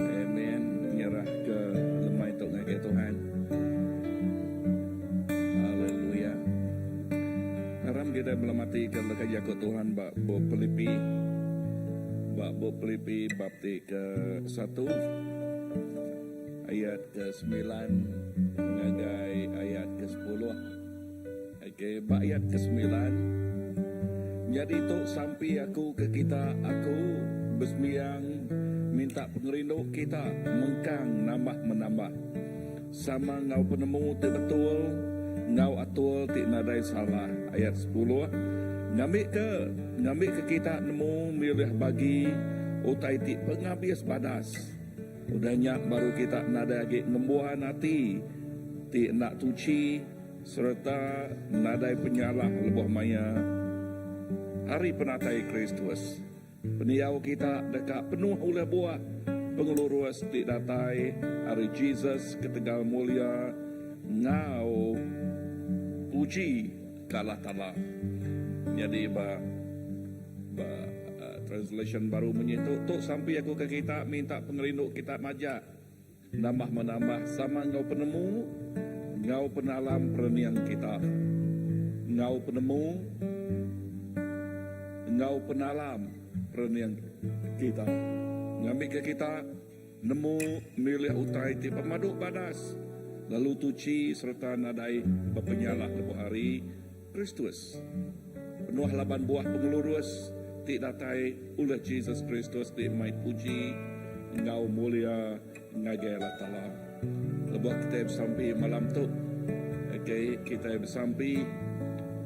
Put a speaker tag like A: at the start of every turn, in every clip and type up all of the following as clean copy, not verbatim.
A: Amen. Nyerah ke lemah itu ngagai Tuhan. Haleluya. Haram kita melamati ke lekaya ke Tuhan bab Filipi. Bab Filipi bab ke 1 ayat ke 9 ngagai ayat ke 10. Okey, bab ayat ke 9. Jadi tok sampai aku ke kita, aku bersembiang minta pengerinduk kita mengkang menambah sama ngau penemu ti betul ngau atul ti nadai salah. Ayat 10 ngambil ke kita nemu milih bagi utai ti pengabis badas udahnya baru kita nada agi ngembuhan hati ti nak tuci serta nadai penyalah lebuh maya hari penatai Kristus. Peniau kita dekat penuh oleh buah pengelurus di datai hari Jesus ketegal mulia ngau puji kalah tala. Jadi translation baru menyentuh tok sampai aku ke kita minta pengerinduk kita majak menambah sama ngau penemu ngau penalam perniang kita ngau penemu ngau penalam perniang kita ngambil ke kita nemu milih utai ti pemaduk badas lalu tuci serta nadai berpenyalah lebuh hari Kristus penuh laban buah pengelurus ti datai oleh Jesus Kristus ti mai puji ngau mulia ngagai Allah Ta'ala lebuh kita sampai malam tu. Okay, kita sampai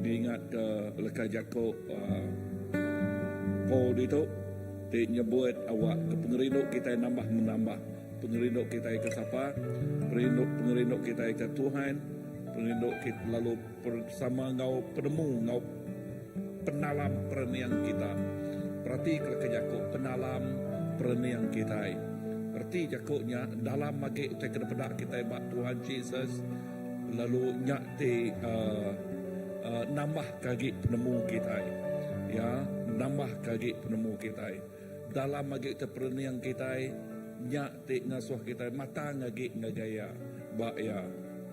A: ingat ke lekas Jakob Paul itu dia nyebut awak ke pengerinduk kita menambah pengerinduk kita ke siapa pengerinduk kita ke Tuhan pengerinduk kita lalu bersama ngau penemu ngau penalam perniang kita berarti ke Jakob penalam perniang kita berarti Jakobnya dalam magi utai kena pedak kita bak Tuhan Jesus lalu nyak nambah kaki penemu kita ya nambah kaki penemu kita dalam magi perniang kita nyak ngasuh kita mata ngagi ngagaya bak ya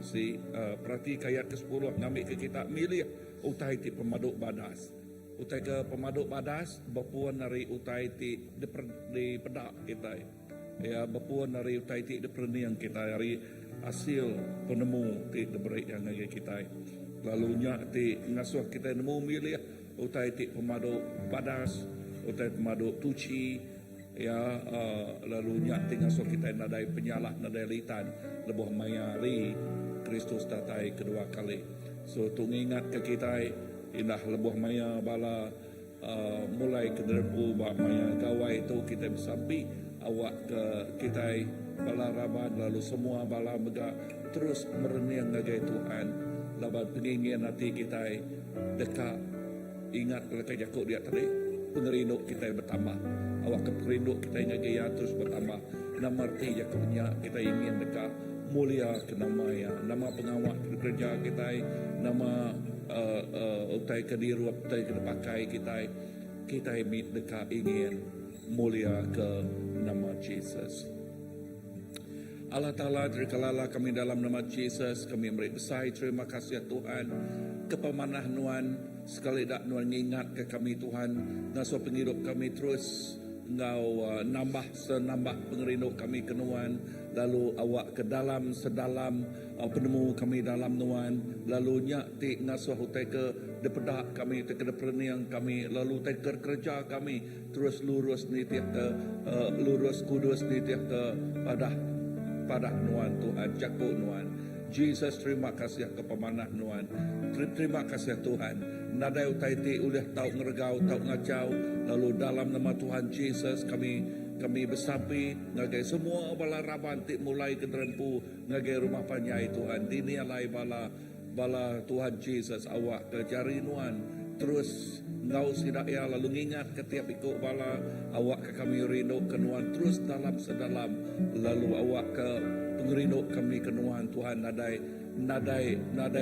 A: si berarti ayat ke-10 ngambil ke kita milih utai ti pemaduk badas utai ke pemaduk badas bapuan dari utai ti di pedak kita ya bapuan dari utai ti di perniang kita dari hasil penemu ti diberi yang ngagi kita lalu nyak ti ngasuh kita nemu milih utai ti pemaduk badas utai pemaduk tuci ya lalu nyak ti ngasuh kita nadai penyalah nadai litan lebuh mayari Kristus datai kedua kali so tu ingat ke kita indah lebuh maya bala mulai ke derbu bak maya gawai itu kita bersampi awak ke kita bala raban lalu semua bala mega terus mereniang ngagai Tuhan laban pengingin hati kita dekat ingat lekas Jakub dia tadi pengerinduk kita bertambah awak ke pengerinduk kita ngagaya terus bertambah nama arti Jakubnya kita ingin dekat mulia ke nama ya nama pengawal kerja kita nama utai ke diru utai ke pakai kita dekat ingin mulia ke nama Jesus. Allah Ta'ala terikalalah kami dalam nama Jesus kami beri besar terima kasih Tuhan kepemanah Nuan sekali dak Nuan ingat ke kami Tuhan ngasuh penghidup kami terus Engkau nambah pengerinduk kami ke Nuan lalu awak ke dalam sedalam penemu kami dalam Nuan lalu nyak ti ngasuh utai ke depedak kami ke deperniang kami lalu utai ke kerja kami terus lurus ni tiap ke lurus kudus ni tiap ke padah Nuan Tuhan Jakub Nuan Jesus terima kasih ke pemanah Nuan terima kasih Tuhan nadai utai ti ulih tau ngergau tau ngacau lalu dalam nama Tuhan Jesus kami bersapi ngagai semua bala raban ti mulai ke derempu ngagai rumah panyai Tuhan dini alai bala Tuhan Jesus awak ke jari Nuan terus ngau sidak ya lalu ingat ketiap ikut bala awak ke kami rindu ke Nuan terus dalam sedalam lalu awak ke pengerinduk kami ke Nuan Tuhan nadai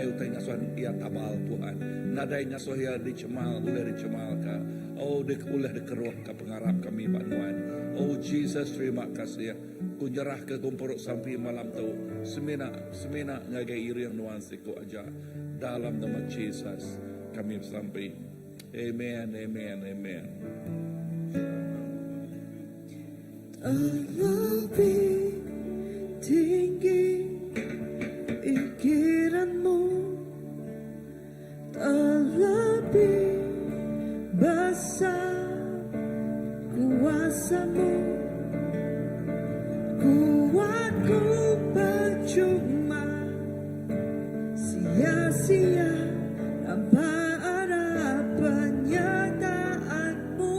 A: utai ngasuhan ia tabal Tuhan nadai ngasuh ia dicemal ka oh dek ulah dekeruh ke pengarap kami Pak Nuan oh Jesus, terima kasih ya. Kunyerah ke kumpuruk sampai malam tu. Semina ngagai iri yang nuansi ku aja. Dalam nama Jesus kami sampai. Amen, amen, amen.
B: Lebih tinggi pikiranmu, lebih besar kuasamu. Kuatku percuma, sia-sia tanpa ada penyertaanmu.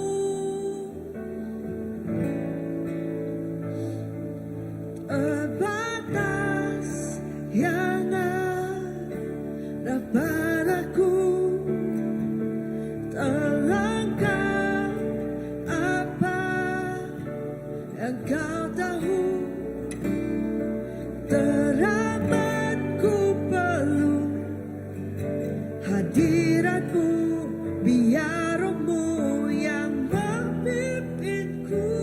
B: Batas yang ada padaku, terlangkah apa yang kau tahu. Teramat ku perlu hadiratmu, biar rohmu yang memimpinku.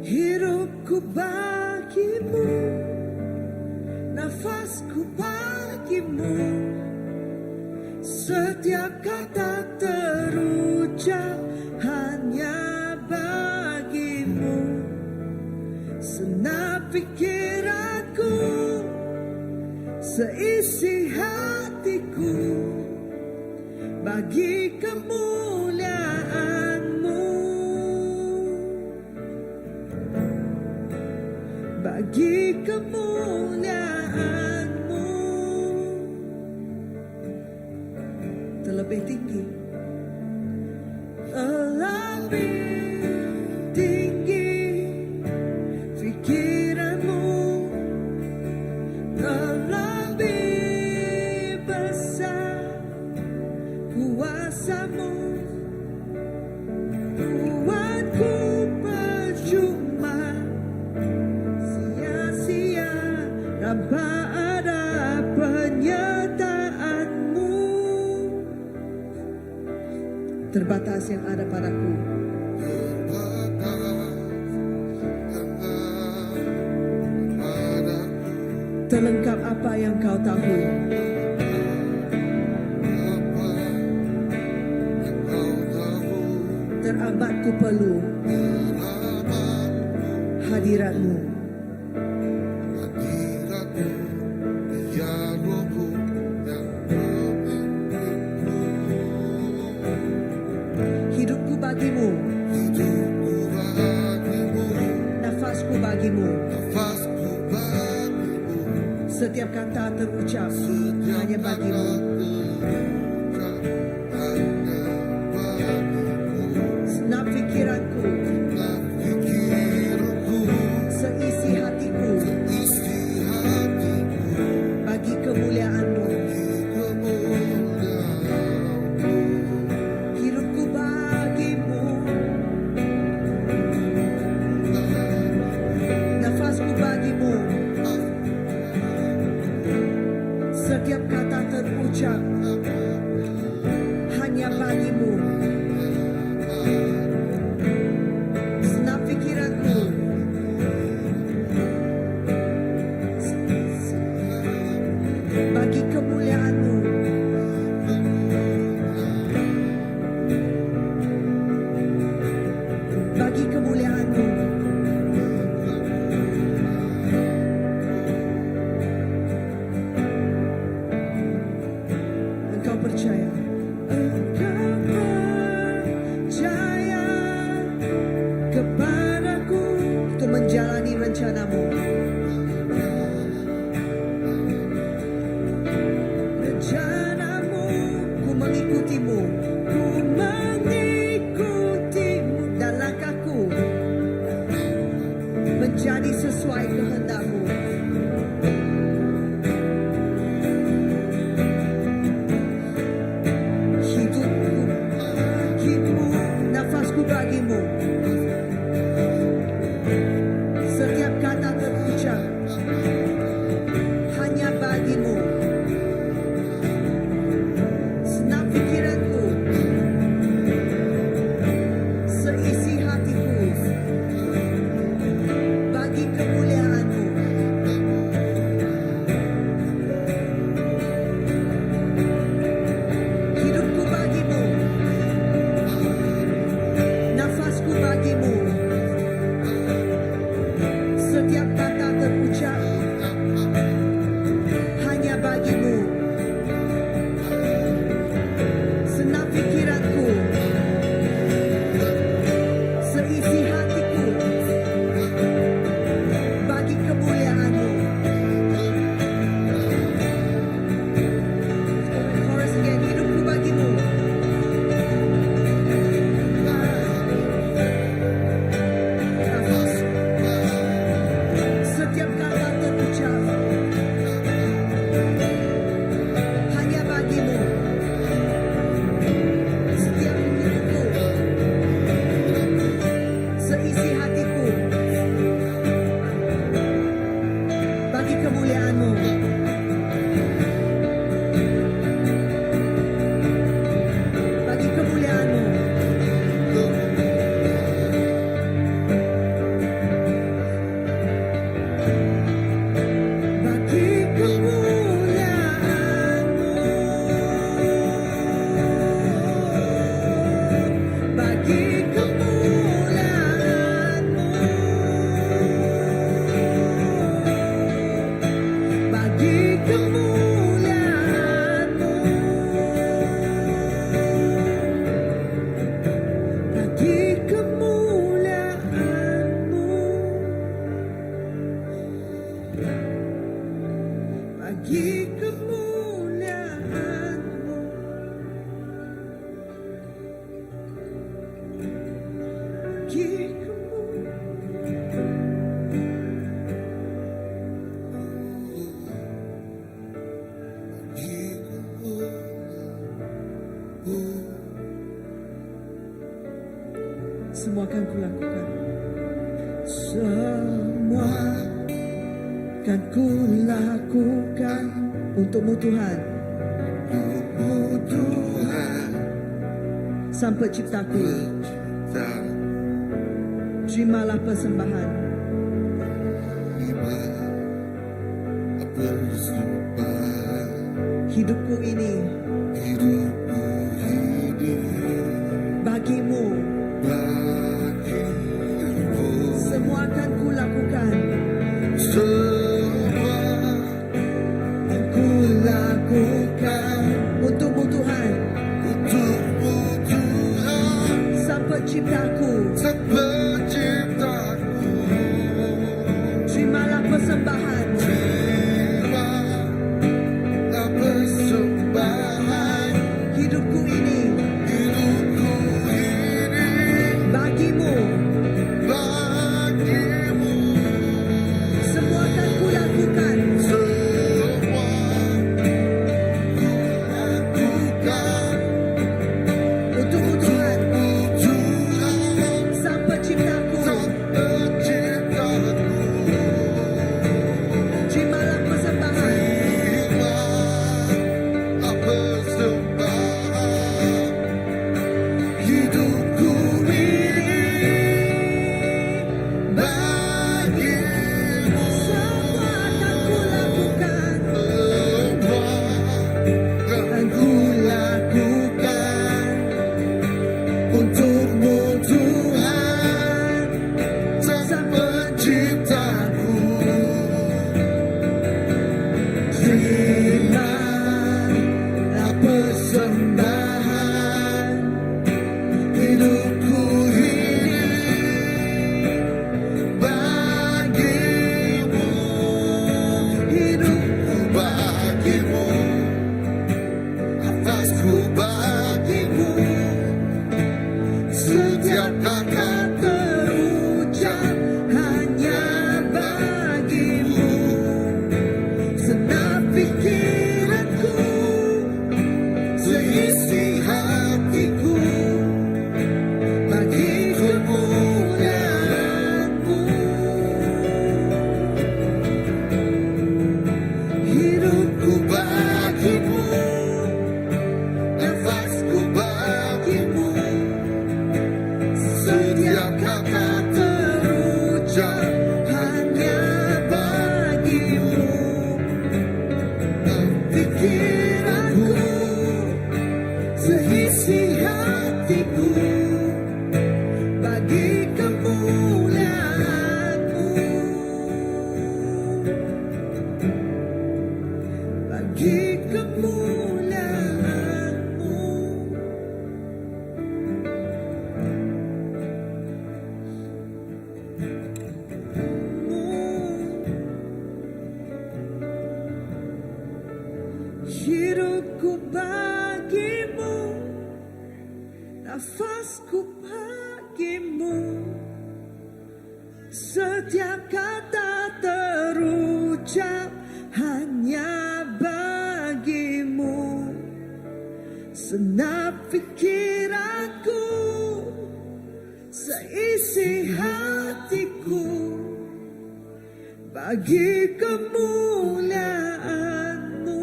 B: Hidupku bagimu, nafasku bagimu, setiap kata terucap hanya bagimu. Senap pikiranku, seisi hatiku, bagi kemuliaan-Mu, bagi kemuliaan-Mu. Terlebih tinggi, lebih tinggi pikiranmu, lebih besar kuasamu. Kuatku percuma, sia-sia tanpa ada penyertaan-Mu. Terbatas yang ada padaku, terlengkap apa yang kau tahu. Teramat ku perlu hadirat-Mu. Hidupku bagimu, nafasku bagimu, setiap kata terucap hanya bagimu. Senap pikiranku, seisi hatiku, bagi kemuliaan-Mu. Hidupku bagimu, nafasku bagimu, setiap kata terucap hanya bagimu. Senap pikiranku, bagi kemuliaan-Mu. Bagi kemuliaan-Mu. Engkau percaya, engkau percaya kepadaku untuk menjalani rencana-Mu. Rencana-Mu, ku mengikutimu, ku mengikutimu, dan langkahku menjadi sesuai kehendak-Mu. Hidupku, nafasku bagimu, setiap kata terucap hanya bagimu. Senap pikiranku, Semua akan kulakukan. Semua akan kulakukan untukmu Tuhan.
C: Tuhan,
B: Sang Penciptaku, terimalah persembahan.
C: persembahan
B: Hidupku ini
C: hidupku ini
B: bagimu.
C: bagimu.
B: Semua akan kulakukan.
C: Semua
B: Kulakukan untukmu Tuhan.
C: untukmu Tuhan,
B: Sang Penciptaku,
C: Sang Penciptaku.
B: terimalah persembahan.
C: Terimalah persembahan
B: Hidupku ini
C: hidupku ini
B: bagimu.
C: bagimu.
B: Semua akan kulakukan.
C: Semua kulakukan
B: Untukmu Tuhan,
C: Tuhan,
B: Sang Penciptaku,
C: Sang Penciptaku.
B: terimalah persembahan.
C: Terimalah persembahan hidupku ini bagimu.
B: Semua akan kulakukan.
C: Semua
B: Akan kulakukan untukmu Tuhan,
C: Sang Penciptaku.
B: terimalah persembahan.
C: Hidupku ini bagimu.
B: Hidupku
C: Bagimu, nafasku bagimu. Setiap kata
B: terucap hanya bagimu. Senang pikiranku,
C: seisi hatiku
B: bagi
C: kemuliaanmu.
B: hidupku
C: Bagimu, nafasku bagimu. Setiap kata
B: terucap hanya bagimu. Pikiranku, seisi hatiku bagi kemuliaanmu. Bagi kemuliaanmu. Hidupku bagimu, nafasku bagimu. Setiap kata terucap hanya bagimu. Senap pikiranku, seisi hatiku bagi kemuliaanmu.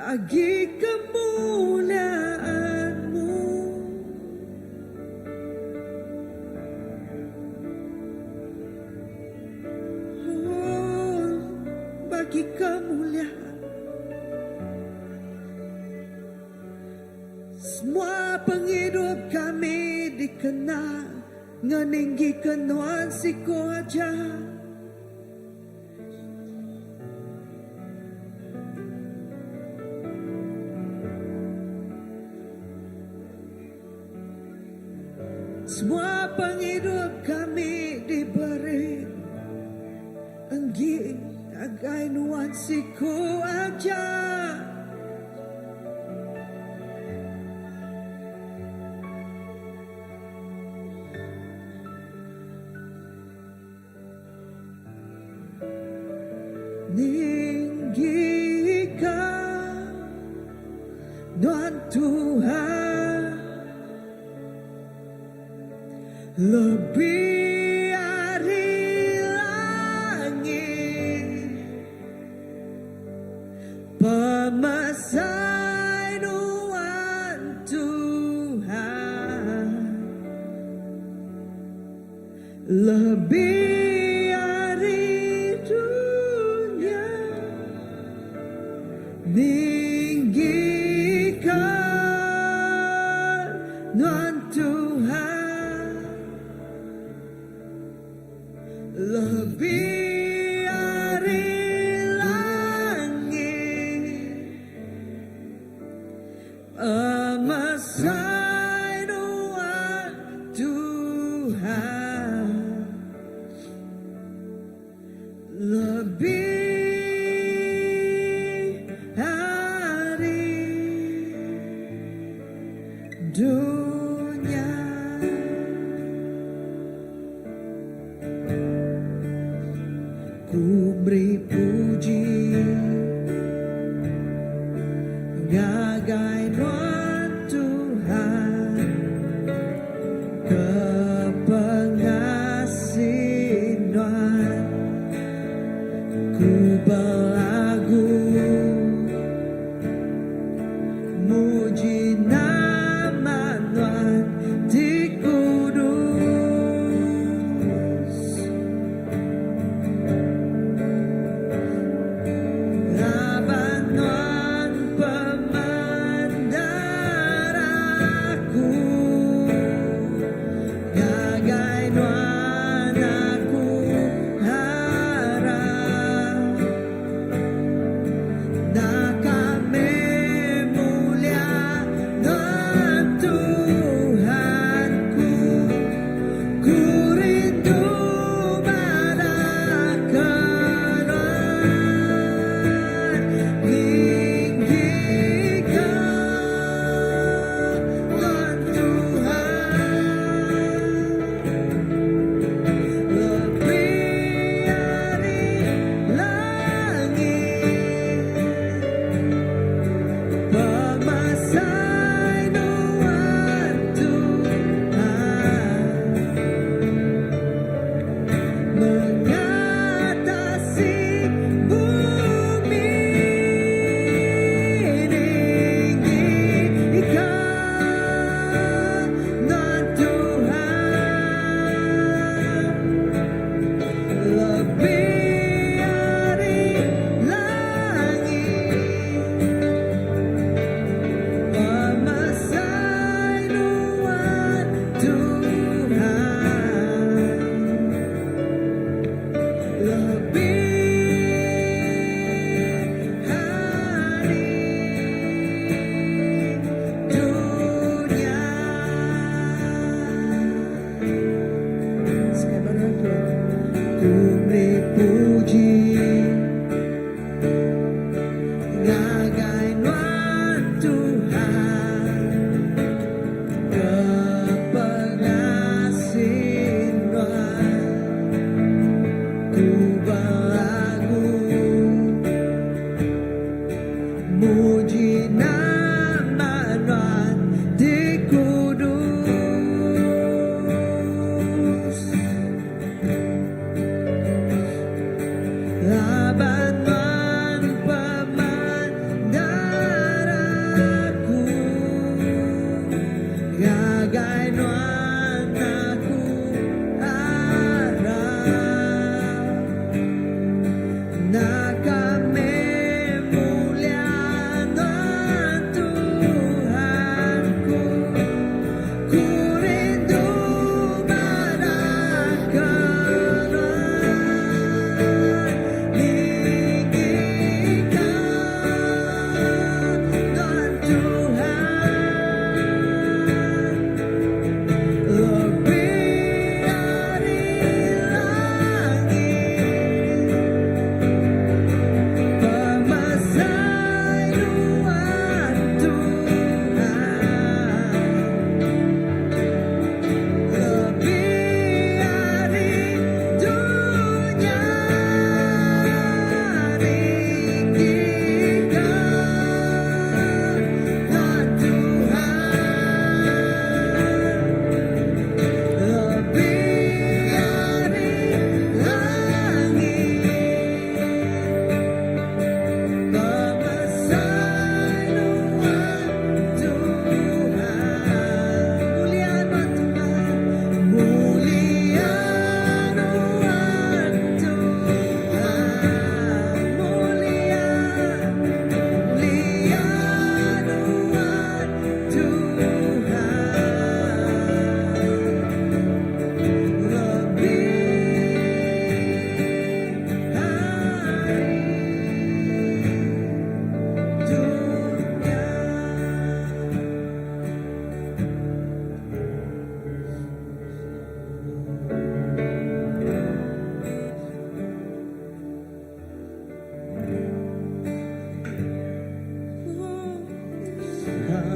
B: Bagi kemuliaanmu. Oh, bagi kemuliaan. Semua penghidup kami dikenal ngeninggi kenuan siku aja. Semua penghidup kami diberi enggi agai nuansiku aja. Ninggika no Nuan Tuhan, lebih dari langit, pemasai Nuan Tuhan, lebih dari dunia, tinggikan Nuan Tuhan, lebih dari langit, pemasai Nuan Tuhan, lebih dari dunia. Ku beri puji ngagai Nuan Tuhan, kepengasih Nuan. Ku berlagu muji nama Nuan,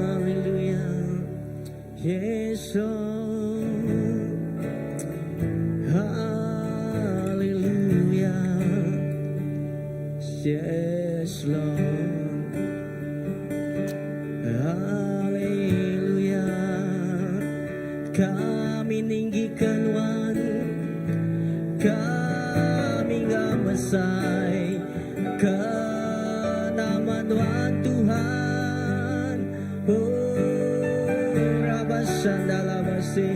B: Haleluya. Yes, Lord. Haleluya. Yes, Lord. Haleluya. Kami ninggikan wan, kami ngamasay kenaman wan Tuhan. Rabasan dalabasi,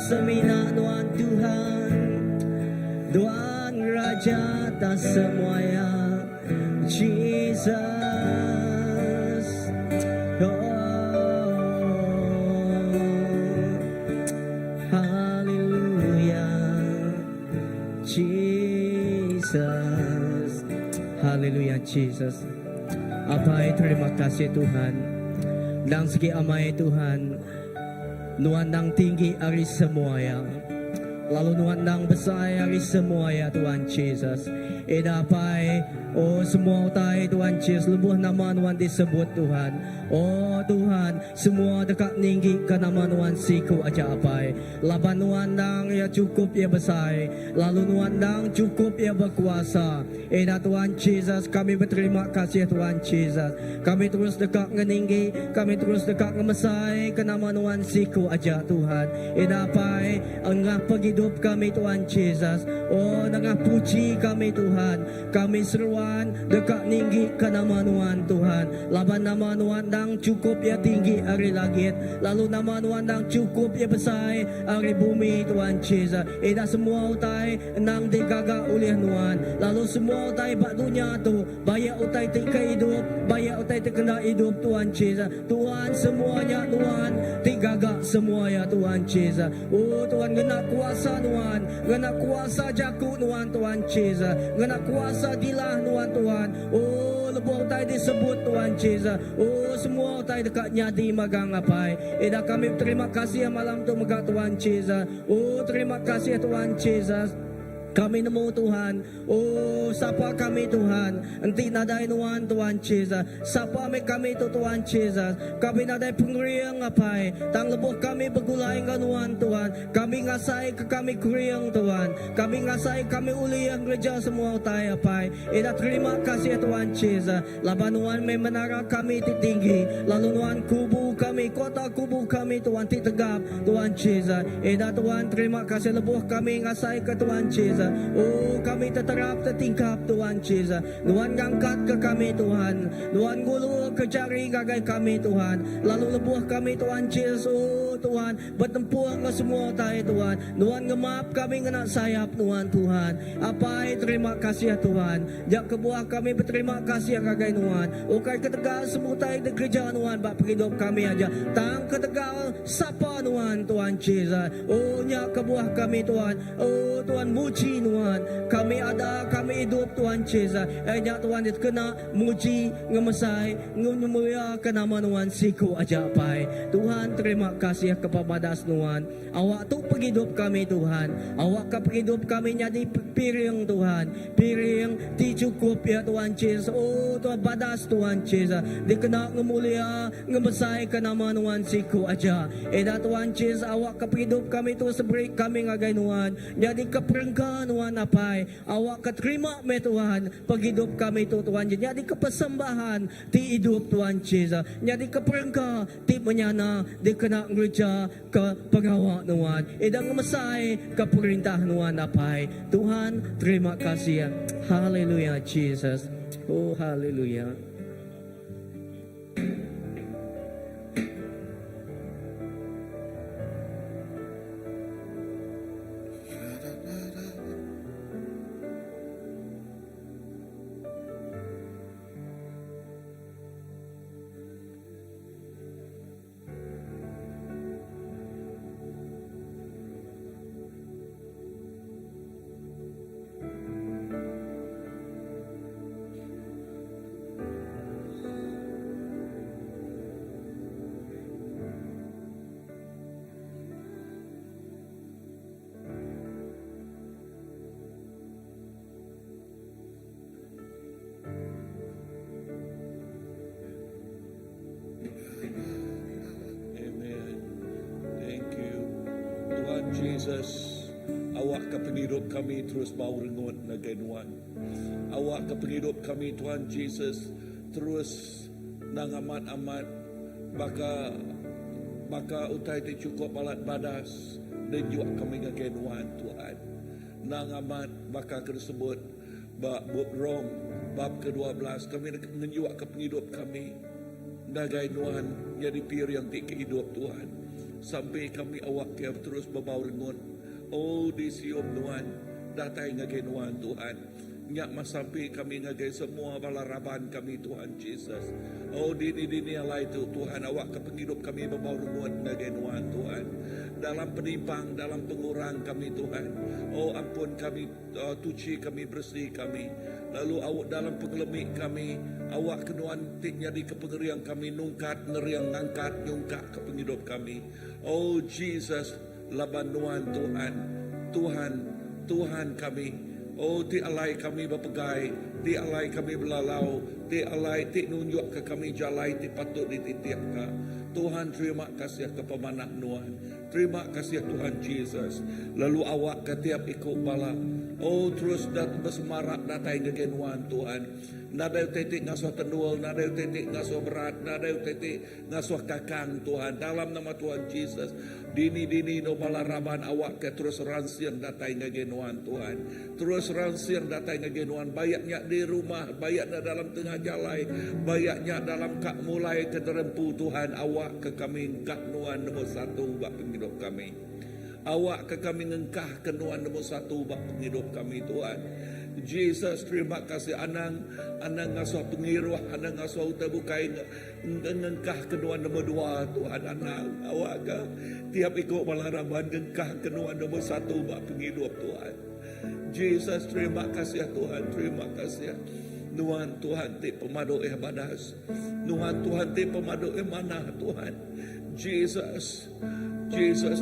B: seminan wan Tuhan, Tuhan Raja atas semuanya, Jesus. Jesus. Haleluya Jesus. Apai, terima kasih Tuhan. Nang segi amai Tuhan, nuan nang tinggi ari semuanya, lalu nuan nang besar ari semuanya Tuhan Jesus. Edapai, oh semua utai Tuhan Jesus, lebuh nama nuan disebut Tuhan. Oh Tuhan, semua dekat tinggi ke nama nuan siku aja apai. Laban nuan nang ya cukup ya besar, lalu nuan nang cukup ya berkuasa. Eda Tuhan Jesus, kami berterima kasih Tuhan Jesus. Kami terus dekat ngeninggi, kami terus dekat ngemesai ke nama nuan siku aja Tuhan. Eda apai, engah penghidup kami Tuhan Jesus. Oh engah puji kami Tuhan. Kami seruan dekat tinggi ke nama nuan Tuhan. Laban nama nuan nang cukup ya tinggi hari langit, lalu nama nuan nang cukup ya besar hari bumi Tuhan Jesus. Eda semua utai nang digagak oleh nuan, lalu semua utai bak dunia tu banyak utai tika hidup, banyak utai terkena hidup Tuhan Jesus. Tuhan semuanya Tuhan digagak semua ya Tuhan Jesus. Oh Tuhan kena kuasa Tuhan, kena kuasa jaku Tuhan Tuhan Jesus, kena kuasa dilah Tuhan. Oh lebuh utai disebut Tuhan Jesus. Oh semua utai dekatnya di magang apai. Eda kami terima kasih malam tu megak Tuhan Jesus. Oh terima kasih Tuhan Jesus. Kami nemu Tuhan. Oh sapa kami Tuhan, enti nadai nuan Tuhan Jesus. Sapa kami tu Tuhan Jesus. Kami nadai pengriang apai, tang lebuh kami bergulai nuan Tuhan. Kami ngasai ke kami kriang Tuhan. Kami ngasai kami uliang gereja semua utai apai. Eda terima kasih Tuhan Jesus. Laban nuan menara kami tinggi, lalu nuan kubu kami, kota kubu kami Tuhan tegap Tuhan Jesus. Eda Tuhan terima kasih lebuh kami ngasai ke Tuhan Jesus. Oh kami terterap tertingkap Tuhan Jesus. Tuhan ngangkat ke kami Tuhan, Tuhan gulu ke jari gagai kami Tuhan, lalu lebuh kami Tuhan Jesus. Oh Tuhan bertempur ke semua utai Tuhan. Tuhan ngemap kami ngena sayap Tuhan. Apai terima kasih ya Tuhan. Jak kebuah kami berterima kasih ya gagai Tuhan. Oh kai ketegal semua utai di gereja Tuhan bak hidup kami aja. Tang ketegal sapa Tuhan Jesus. Oh nyak kebuah kami Tuhan. Oh Tuhan muji Tuhan, kami ada, kami hidup Tuhan Jesus. Nyak Tuhan kena muji, ngemesai, ngemulia ke nama Tuhan siku aja pai. Tuhan terima kasih kepada Tuhan. Awak tu penghidup kami Tuhan. Awak ke penghidup kami jadi piring Tuhan. Piring ti cukup ya Tuhan Jesus. Oh Tuhan badas Tuhan Jesus. Dikena ngemulia, ngemesai ke nama Tuhan siku aja. Eda Tuhan Jesus, awak ke penghidup kami tu seberi kami ngagai Tuhan. Jadi keperengkan Tuhan apai. Awak keterima me Tuhan penghidup kami tu Tuhan. Jadi kepersembahan ti hidup Tuhan Jesus. Jadi keperengka ti menyana dikena gereja ke pengawak Tuhan. Edang mesai ke perintah Tuhan apai. Tuhan terima kasih ya. Haleluya Jesus. Oh haleluya.
A: Jesus, awak ka penghidup kami terus bau rengut na gainuan. Awak ka penghidup kami Tuhan Jesus terus nang amat-amat baka utai ti cukup balat badas dan juga kami nga gainuan Tuhan. Nang amat baka tersebut bab Rom bab ke-12 kami menjuak ke penghidup kami na gainuan jadi pir yang ti kehidup Tuhan. Sampai kami awak kaya terus babau rengut. Oh di siom Tuhan, datai ngagainuan Tuhan. Nyak masampai kami ngagai semua balaraban kami Tuhan Jesus. Oh dini alai tu Tuhan, awak ke penghidup kami babau rengut ngagainuan Tuhan. Dalam penimpang, dalam pengurang kami Tuhan. Oh ampun kami, tuci kami, bersih kami. Lalu awak dalam pengelemik kami, awak kenuan tik jadi kepengerian kami, nungkat, ngeriang, ngangkat, nyungkat ke penghidup kami. Oh Jesus, labanuan Tuhan kami. Oh ti alai kami berpegai, ti alai kami belalau, ti alai ti nunjuk ke kami jalai ti patut dititiap ka. Tuhan terima kasih ke pemanah Nuan. Terima kasih Tuhan Jesus. Lalu awak ketiap ikut bala. Oh terus bersemarak datai ngegenuan Tuhan. Nadai tetik ngasuh tendual, nadai tetik ngasuh berat, nadai tetik ngasuh kakang Tuhan. Dalam nama Tuhan Jesus. Dini no balaraban awak ke terus ransir datai ngegenuan Tuhan. Terus ransir datai ngegenuan. Bayaknya di rumah, bayaknya dalam tengah jalai, bayaknya dalam kak mulai ke terempu Tuhan. Awak ke kami kak nuan nombor 1 bak penghidup kami. Awak ke kami ngengkah kenuan nombor 1 bak penghidup kami Tuhan. Jesus terima kasih anang ngasuh pengiruh, anang ngasuh terbukai ngengkah kenuan nombor 2 Tuhan. Anang awak ke tiap ikut balaraban ngengkah kenuan nombor 1 bak penghidup Tuhan. Jesus terima kasih Tuhan, terima kasih. Nuan Tuhan ti pemadu badas. Nuan Tuhan ti pemadu mana Tuhan. Jesus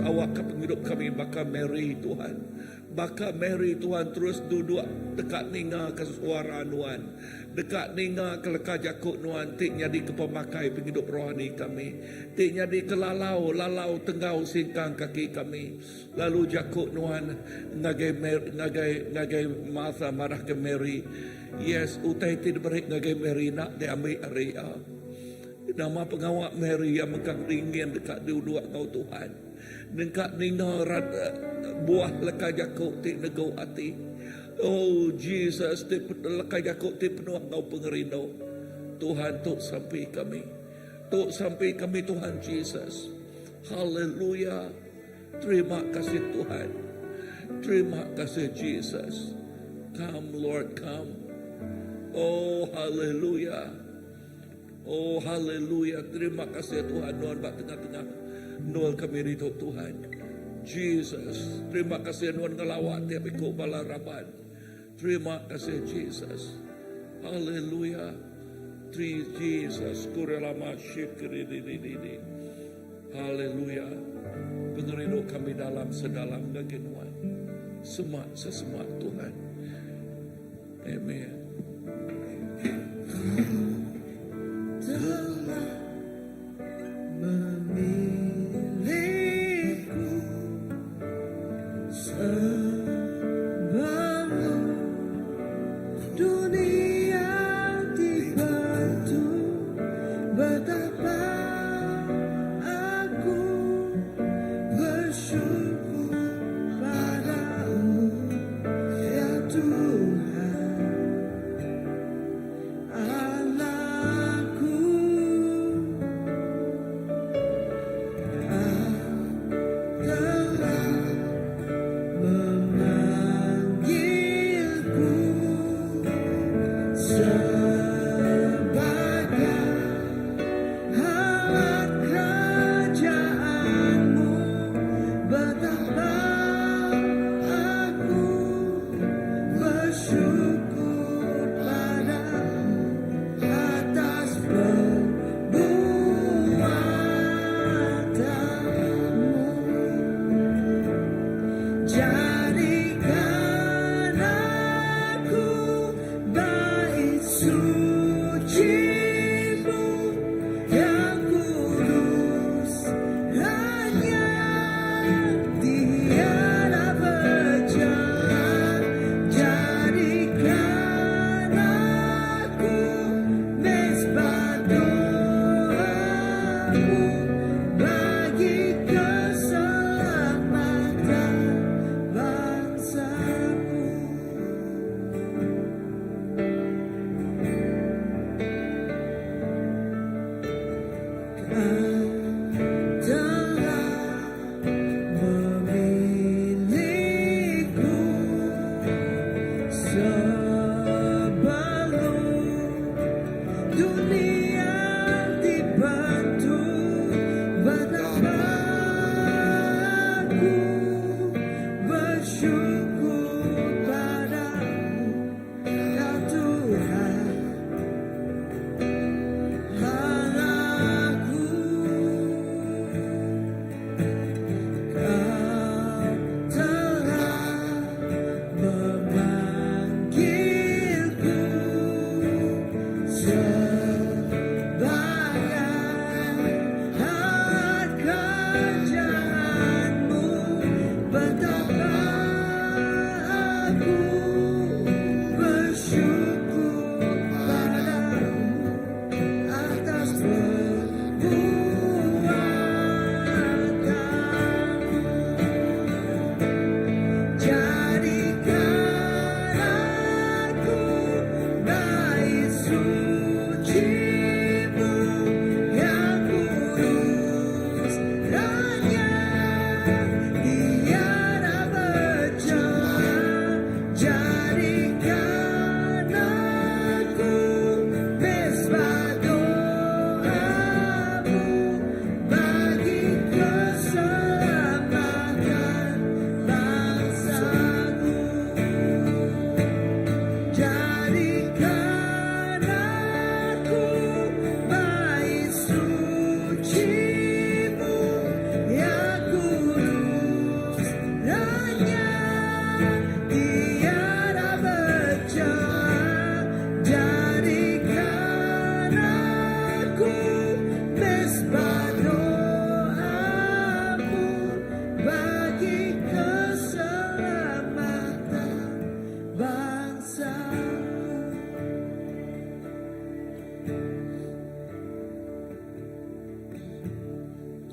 A: awak ke penghidup kami baka Mary Tuhan. Baka Mary Tuhan terus duduk dekat ninga ke suara Nuan. Dekat ninga ke leka jakut Nuan. Tik jadi ke pemakai penghidup rohani kami. Tik jadi ke lalau tenggau singkang kaki kami. Lalu jakut Nuan ngagai Martha marah ke Mary. Yes, utai tidak berik ngagai Mary nak diambil area. Nama pengawak Mary yang mekang ringin dekat duduk kau Tuhan. Dekat nina buah leka jakuk ti negau hati. Oh Jesus, ti leka jakuk ti penuh kau pengerino. Tuhan tuk sampai kami. Tuk sampai kami Tuhan Jesus. Haleluya. Terima kasih Tuhan. Terima kasih Jesus. Come Lord, come. Oh haleluya. Oh haleluya. Terima kasih Tuhan. Nuan bak tengah-tengah Nuan kami rito Tuhan. Jesus. Terima kasih Nuan ngelawat tiap ikut balaraban. Terima kasih Jesus. Haleluya. Jesus. Kurelama syikri di. Haleluya. Pengerino kami dalam sedalam kegenuan. Semak Tuhan. Amen.
C: Telah memilihku sebelum dunia dibentuk. Betapa aku bersyukur padamu ya Tuhan Allah.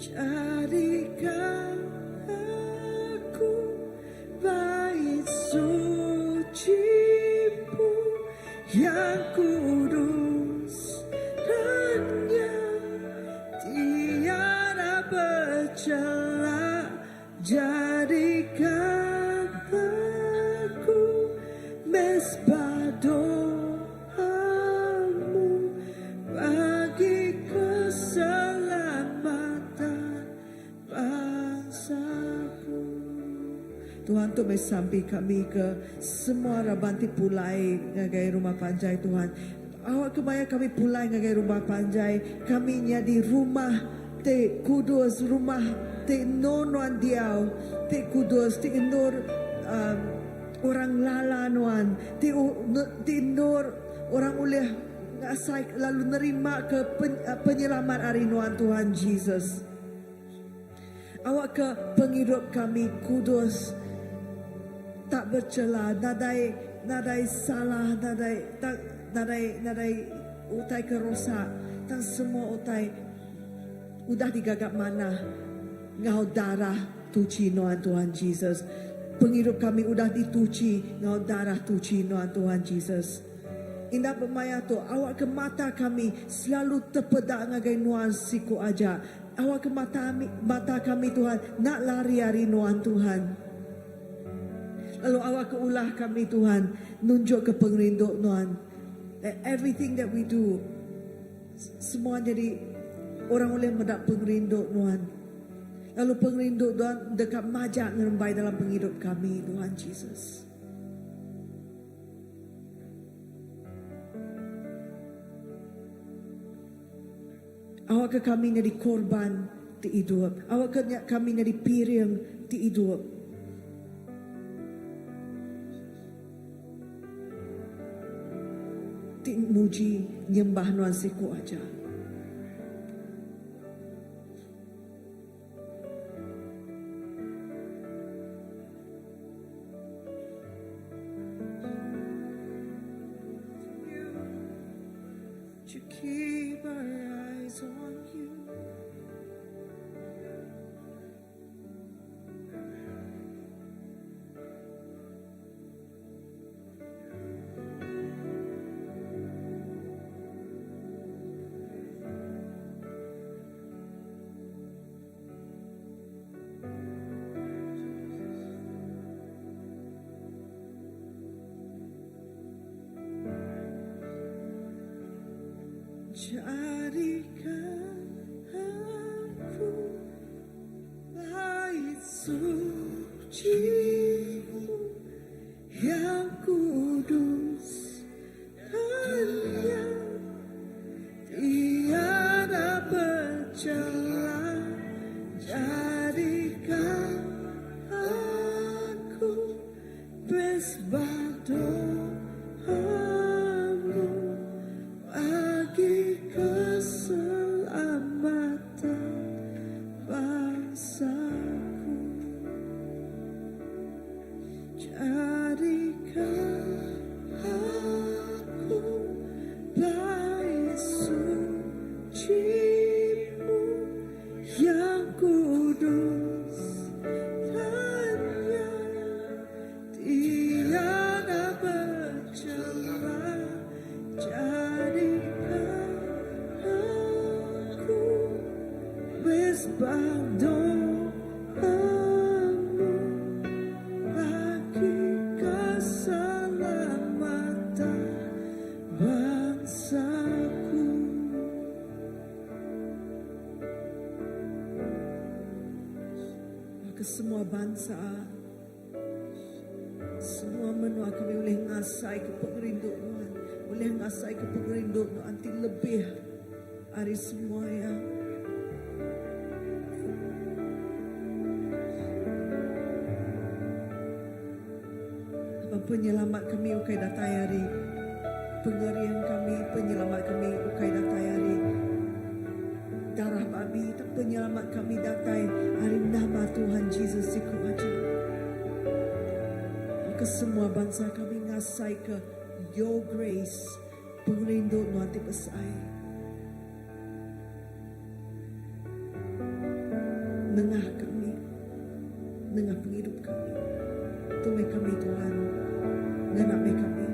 C: jadikan aku bait suci-Mu yang kudus dan yang tiada bercela. Jadikan aku mesbah doa-Mu bagi keselamatan bangsaku. Tuhan, tu sampai kami ke semua rabanti pulai ngagai rumah panjai Tuhan. Awak kebaya kami pulai ngagai rumah panjai. Kami nya di rumah te kudus, rumah te nonuan diau, te kudus, te indur orang lala nuan, te indur orang uleh ngasai lalu nerima ke penyelamat hari nuan Tuhan Yesus. Awak ke penghidup kami kudus, tak bercela, nadai salah, nadai utai kerosak, dan semua utai udah digagap mana ngau darah tuci nuan Tuhan Yesus. Penghidup kami udah dituci ngau darah tuci nuan Tuhan Yesus. Indah bermaya tu awak ke mata kami selalu terpedak ngagai nuan siku aja. Awak ke mata kami Tuhan nak lari hari nuan Tuhan. Lalu awak ke ulah kami Tuhan nunjuk ke pengerinduk nuan. Everything that we do semua jadi orang boleh mendak pengerinduk nuan. Lalu pengerinduk Tuhan dekat majak ngerembai dalam penghidup kami Tuhan Yesus. Awak ke kami jadi korban ti hidup. Awak ke kami jadi piring ti hidup. Ti muji nyembah nuan siku aja. To keep our eyes on you. Jadikan aku bait suci-Mu yang kudus dan yang tiada bercela. Jadikan aku mesbah doa-Mu bagi keselamatan bangsaku. Jadikan aku bait suci-Mu yang kudus dan yang tiada bercela. Jadikan aku mesbah doa-Mu bagi keselamatan bangsaku. Ke semua bangsa, semua menua kami boleh ngasai ke pengerinduk Tuhan, boleh ngasai ke pengerinduk Tuhan nanti lebih hari semua ya. Apa penyelamat kami ukai datai hari, pengerian kami penyelamat kami ukai datai hari. Darah babi tak penyelamat kami datai hari nama Tuhan Yesus siku aja. Ke semua bangsa kami ngasai ke your grace pengerinduk nuanti pesai. nengah kami, nengah penghidup kami. Tumai kami Tuhan, nganamai kami.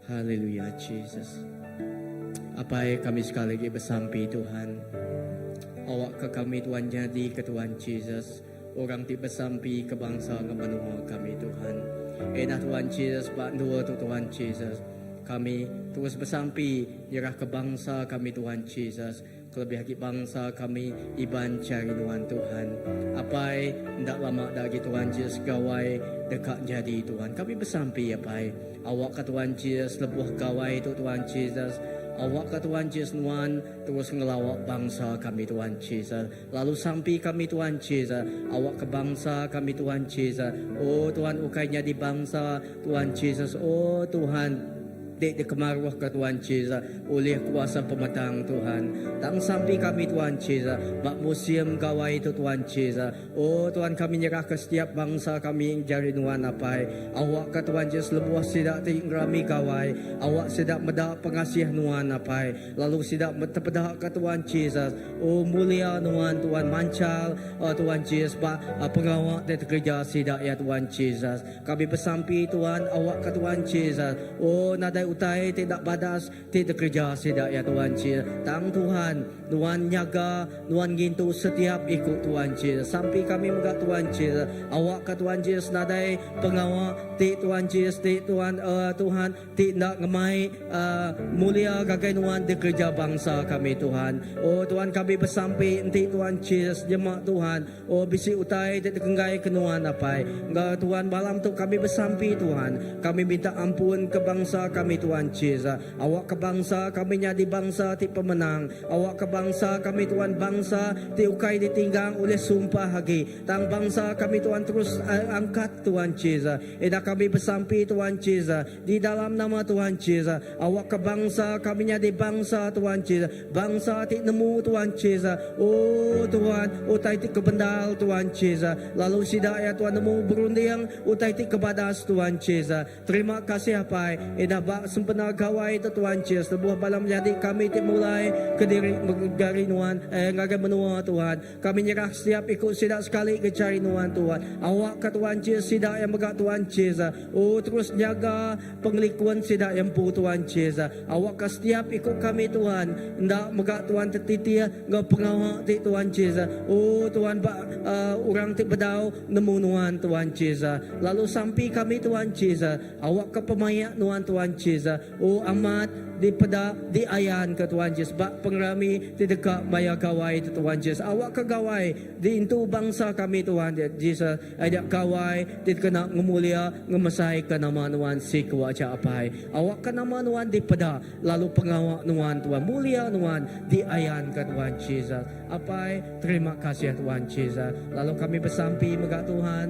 B: Haleluya, Jesus. Apa yang kami sekali lagi bersampi Tuhan. Awak ke kami Tuhan jadi ke Tuhan Jesus. Orang ti bersampi ke bangsa ke benua kami Tuhan. Edah Tuhan Jesus, bantu tu Tuhan Jesus. Kami terus bersampi nyerah ke bangsa kami Tuhan Jesus. Kelebih lagi bangsa kami iban cari Tuhan Tuhan. Apa tidak lama lagi Tuhan Jesus gawai dekat jadi Tuhan. Kami bersampi apa awak ke Tuhan Jesus lebuh gawai tu Tuhan Jesus. Awak ke Tuhan Jesus Tuhan terus ngelawak bangsa kami Tuhan Jesus. Lalu sampai kami Tuhan Jesus. Awak ke bangsa kami Tuhan Jesus. Oh Tuhan ukainya di bangsa Tuhan Jesus. Oh Tuhan di kemaruh ke Tuhan Jesus oleh kuasa pemetang Tuhan. Tang sampai kami Tuhan Jesus bak museum gawai itu Tuhan Jesus. Oh Tuhan kami nyerah ke setiap bangsa kami yang jari nuan apai. Awak ke Tuhan Jesus lebuah sidak tinggrami gawai. Awak sidak medak pengasih nuan apai. Lalu sidak terpedah ke Tuhan Jesus. Oh mulia nuan Tuhan mancal Tuhan Jesus bak pengawak dan kerja sidak ya Tuhan Jesus. Kami bersampi Tuhan awak ke Tuhan Jesus. Oh nadai utai tidak badas tidak kerja sidak ya Tuhan Jesus. Tang Tuhan Tuhan nyaga Tuhan gintu setiap ikut Tuhan Jesus sampai kami megak Tuhan Jesus. Awak ke Tuhan Jesus nadai pengawak ti Tuhan Jesus ti Tuhan Tuhan ti nak ngemai mulia gagai Tuhan di kerja bangsa kami Tuhan. Oh Tuhan kami bersampai enti Tuhan Jesus jemaat Tuhan. Oh bisi utai ti kenggai kenuan apai. Enggak Tuhan malam tu kami bersampai Tuhan. Kami minta ampun ke bangsa kami Tuhan Jesus. Awak ke bangsa kami nyadi bangsa ti pemenang. Awak ke bangsa kami Tuhan bangsa ti ukai ditinggang oleh sumpah hagi. Tang bangsa kami Tuhan terus angkat Tuhan Jesus. Edah kami bersampai Tuhan Jesus di dalam nama Tuhan Jesus. Awak ke bangsa kami nyadi bangsa Tuhan Jesus. Bangsa ti nemu Tuhan Jesus. Oh Tuhan utai ti kebendal Tuhan Jesus. Lalu sidak ya Tuhan nemu berunding utai ti kebadas Tuhan Jesus. Terima kasih apa edah bak sempena gawai itu Tuhan Jesus. Sebuah balam menjadi kami ti mulai ke diri dari nuan ngagai menua Tuhan. Kami nyerah setiap ikut sidak sekali ke cari nuan Tuhan. Awak ke Tuhan Jesus sidak yang megak Tuhan Jesus. Oh terus jaga pengelikuan sidak yang pu Tuhan Jesus. Awak ke setiap ikut kami Tuhan. Ndak megak Tuhan tetiti ngau pengawak ti Tuhan Jesus. Oh Tuhan orang ti bedau nemu nuan Tuhan Jesus. Lalu sampai kami Tuhan Jesus. Awak ke pemayak nuan Tuhan Jesus. Oh amat di peda di ayan ke Tuhan Jesus. Bak pengrami di dekat maya gawai tu Tuhan Jesus. Awak ke gawai di intu bangsa kami Tuhan Jesus. Ada gawai di kena ngemulia ngemesai ke nama Tuhan si kuaca apai. Awak ke nama Tuhan di peda lalu pengawak Tuhan Tuhan mulia Tuhan di ayan ke Tuhan Jesus. Apai terima kasih Tuhan Jesus. Lalu kami bersampi megak Tuhan.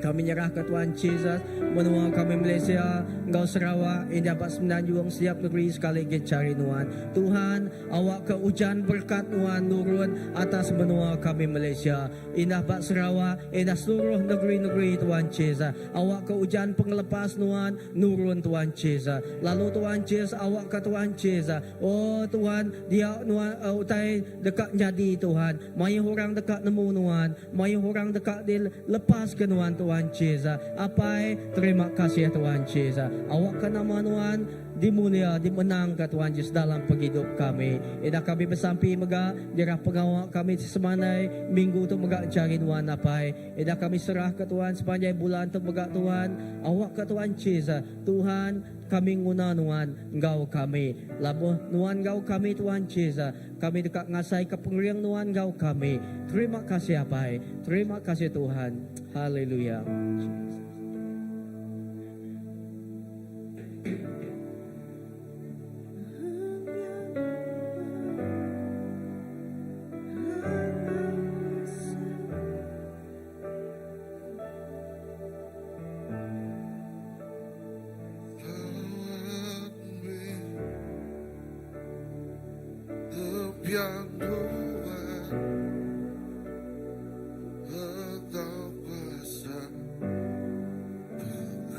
B: Kami nyerah ke Tuhan Jesus. Menua kami Malaysia, Engkau Sarawak, yang dapat semenanjung setiap negeri sekali cari Tuhan. Tuhan, awak ke hujan berkat Tuhan turun atas benua kami Malaysia. Indah Bak Sarawak, indah seluruh negeri-negeri Tuhan Jesus. Awak ke hujan pengelepas Tuhan, nurun Tuhan Jesus. Lalu Tuhan Jesus, awak ke Tuhan Jesus. Oh Tuhan, dia Tuhan utai dekat jadi Tuhan. Mai orang dekat nemu Tuhan. Mai orang dekat dilepas ke Tuhan Jesus. Apa terima kasih Tuhan Jesus. Awak ke nama Tuhan dimulia, dimenang ke Tuhan Jesus dalam penghidup kami. Edah kami bersampi mega jerah pengawak kami semanai minggu tu mega cari Tuhan apa. Edah kami serah ke Tuhan sepanjang bulan tu mega Tuhan. Awak ke Tuhan Jesus. Tuhan kami nguna Tuhan Engkau kami. Labuh Tuhan Engkau kami Tuhan Jesus. Kami dekat ngasai ke pengriang Tuhan Engkau kami. Terima kasih apa. Terima kasih Tuhan. Haleluya.
D: biar Tuhan Engkau kuasa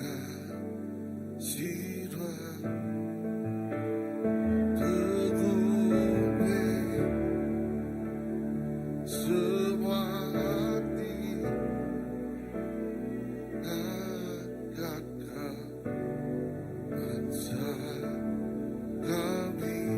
D: berkasih Tuhan teguhkan semua hati angkatkan bangsa kami.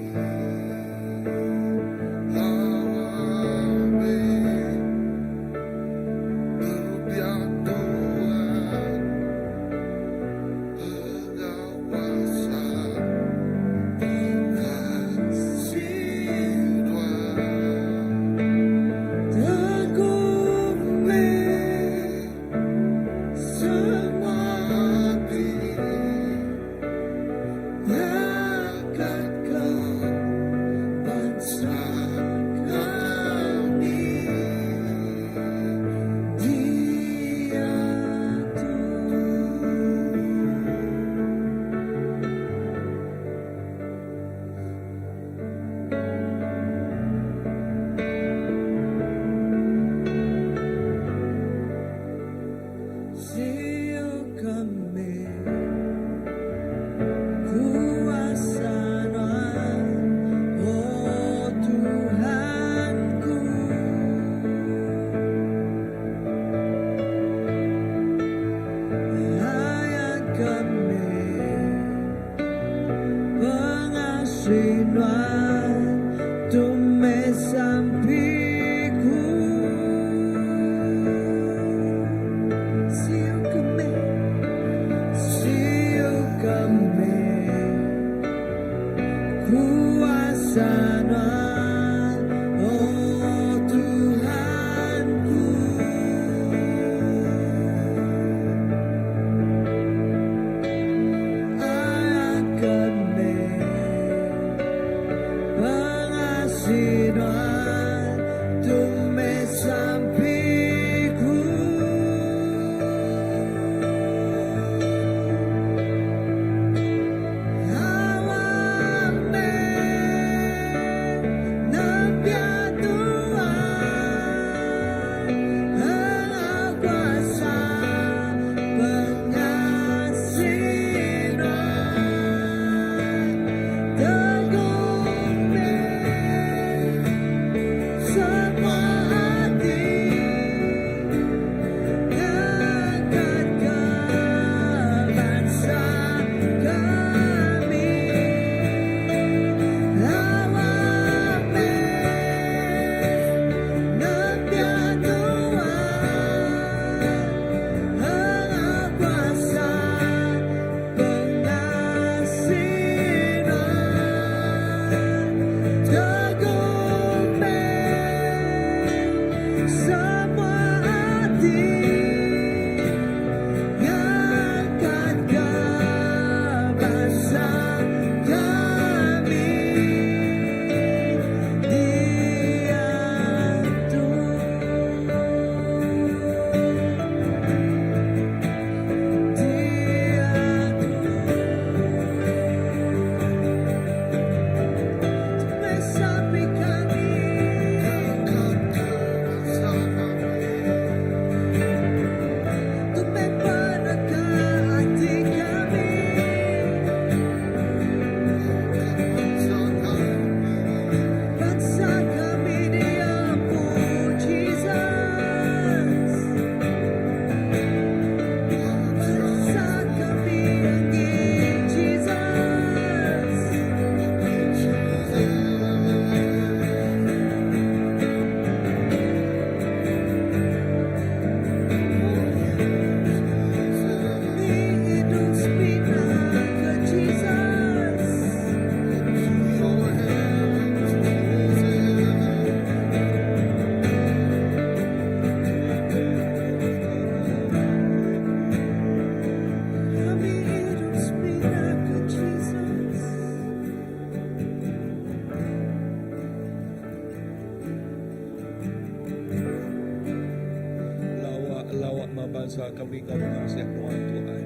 A: bangsa kami kau mengasihi Tuhan Tuhan.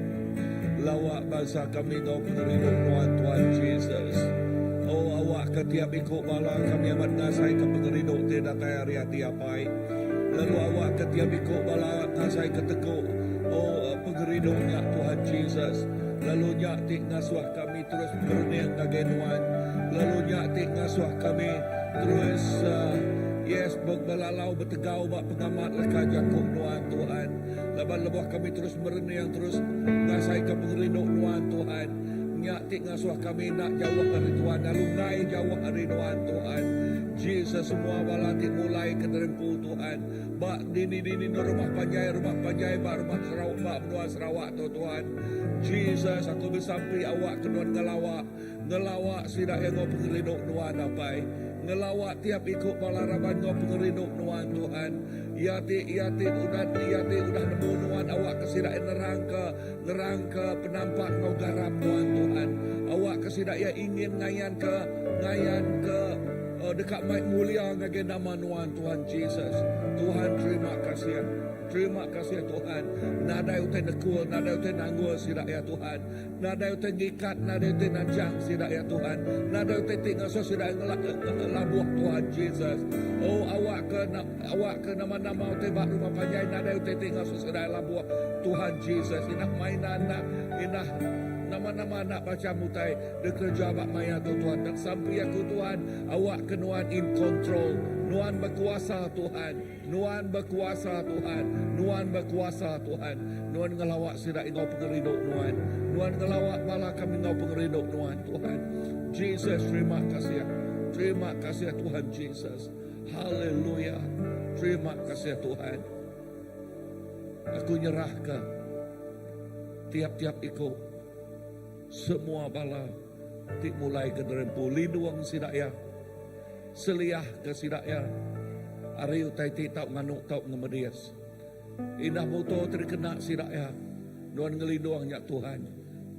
A: Lawak bangsa kami kau menerima Tuhan Tuhan Jesus. Oh, awak ke tiap ikut bala kami amat ngasai ke pengeriduk tidak kaya riati apai. Lalu awak ke tiap ikut bala ngasai ke teguk pengeriduknya Tuhan Jesus. Lalu nyatik ngasuh kami terus berniang kagenuan. Lalu nyatik ngasuh kami terus berbalalau bertegau bak pengamat leka Jakub nuan Tuhan. Laban lebuh kami terus berniang terus ngasai ke pengeriduk nuan Tuhan. Nyatik ngasuh kami nak jawab hari Tuhan. Lalu ngai jawab hari nuan Tuhan. Jesus semua balatik mulai ke terempu Tuhan. Bak dini rumah panjai bak rumah Sarawak bak menua Sarawak Tuhan. Jesus aku bersampai awak kenuan ngelawak sidak yang ngau pengeriduk nuan apai. Ngelawak tiap ikut balaraban ngau pengeriduk nuan Tuhan. Yati udah nemu nuan awak kesidak nerangka penampak ngau garap nuan Tuhan. Awak kesidak ya ingin ngayan ke dekat mic mulia ngagai nama nuan Tuhan Jesus. Tuhan terima kasih Tuhan. Nada utai nekul, nada utai nanggul sidak ya Tuhan. Nada utai ngikat, nada utai nanjang sidak ya Tuhan. Nada utai tinggal so sidak ngelabuh Tuhan Jesus. Oh awak ke nama-nama utai bak rumah panjai. Nada utai tinggal so sidak labuh Tuhan Jesus. Inah mainan nak, inah nama-nama nak baca mutai bekerja bak maya Tuhan. Tak sampai aku Tuhan. Awak ke nuan in control. Nuan berkuasa Tuhan. Nuan berkuasa Tuhan. Nuan berkuasa Tuhan. Nuan ngelawak sidak ingau pengeriduk Nuan. Nuan ngelawak malah kami ingau pengeriduk Nuan Tuhan. Jesus terima kasih. Terima kasih Tuhan Jesus. Haleluya. Terima kasih Tuhan. Aku nyerah ke tiap-tiap ikut semua bala tik mulai ke derempu liduang sidak ya. Seliah ke sidak ya. Ari utai ti tau nganuk tau ngemedias. Indah moto terkena sidak ya. Nuan ngeliduangnya Tuhan.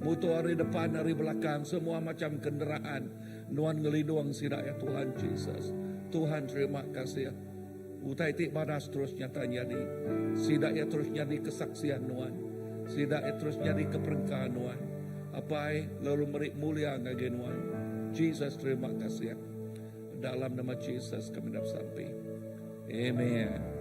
A: Moto hari depan, hari belakang, semua macam kenderaan. Nuan ngeliduang sidak ya Tuhan Jesus. Tuhan terima kasih ya. Utai ti badas terus nyata jadi. Sidak ya terus jadi kesaksian Nuan. Sidak ya terus jadi keperengkaan Nuan. Apai lalu merik mulia ngage Nuan. Jesus terima kasih ya. Dalam nama Jesus kami dapat sampai. Amen.